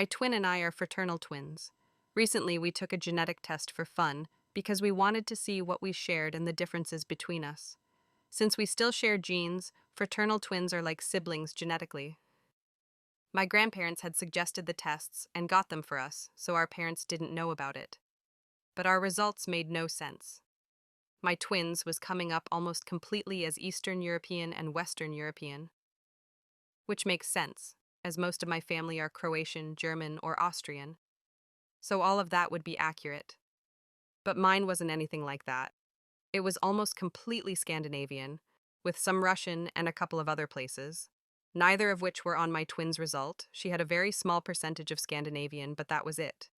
My twin and I are fraternal twins. Recently, we took a genetic test for fun because we wanted to see what we shared and the differences between us. Since we still share genes, fraternal twins are like siblings genetically. My grandparents had suggested the tests and got them for us, so our parents didn't know about it. But our results made no sense. My twins was coming up almost completely as Eastern European and Western European, which makes sense, as most of my family are Croatian, German, or Austrian, so all of that would be accurate. But mine wasn't anything like that. It was almost completely Scandinavian, with some Russian and a couple of other places, neither of which were on my twin's result. She had a very small percentage of Scandinavian, but that was it.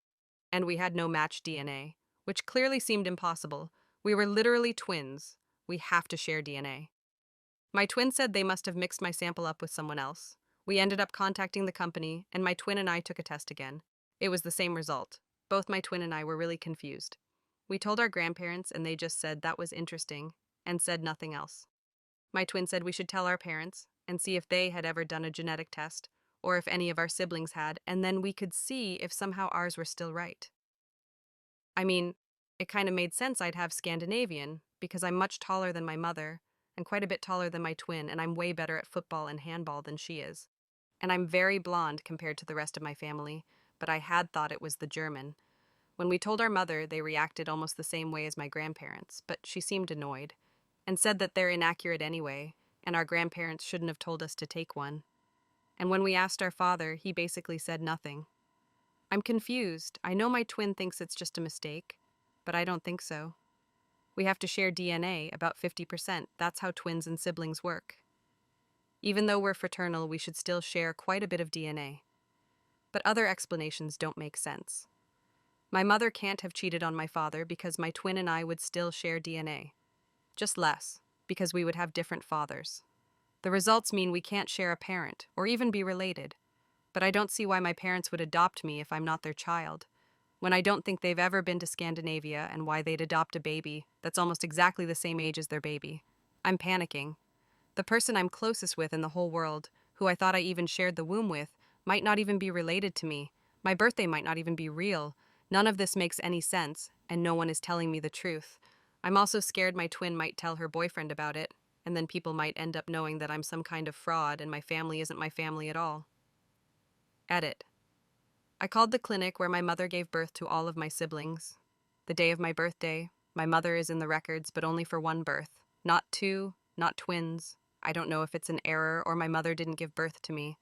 And we had no matched DNA, which clearly seemed impossible. We were literally twins. We have to share DNA. My twin said they must have mixed my sample up with someone else. We ended up contacting the company, and my twin and I took a test again. It was the same result. Both my twin and I were really confused. We told our grandparents, and they just said that was interesting, and said nothing else. My twin said we should tell our parents and see if they had ever done a genetic test, or if any of our siblings had, and then we could see if somehow ours were still right. I mean, it kind of made sense I'd have Scandinavian, because I'm much taller than my mother, and quite a bit taller than my twin, and I'm way better at football and handball than she is. And I'm very blonde compared to the rest of my family, but I had thought it was the German. When we told our mother, they reacted almost the same way as my grandparents, but she seemed annoyed, and said that they're inaccurate anyway, and our grandparents shouldn't have told us to take one. And when we asked our father, he basically said nothing. I'm confused. I know my twin thinks it's just a mistake, but I don't think so. We have to share DNA, about 50%. That's how twins and siblings work. Even though we're fraternal, we should still share quite a bit of DNA. But other explanations don't make sense. My mother can't have cheated on my father because my twin and I would still share DNA. Just less, because we would have different fathers. The results mean we can't share a parent, or even be related. But I don't see why my parents would adopt me if I'm not their child, when I don't think they've ever been to Scandinavia, and why they'd adopt a baby that's almost exactly the same age as their baby. I'm panicking. The person I'm closest with in the whole world, who I thought I even shared the womb with, might not even be related to me. My birthday might not even be real. None of this makes any sense, and no one is telling me the truth. I'm also scared my twin might tell her boyfriend about it, and then people might end up knowing that I'm some kind of fraud and my family isn't my family at all. Edit. I called the clinic where my mother gave birth to all of my siblings. The day of my birthday, my mother is in the records, but only for one birth. Not two, not twins. I don't know if it's an error or my mother didn't give birth to me.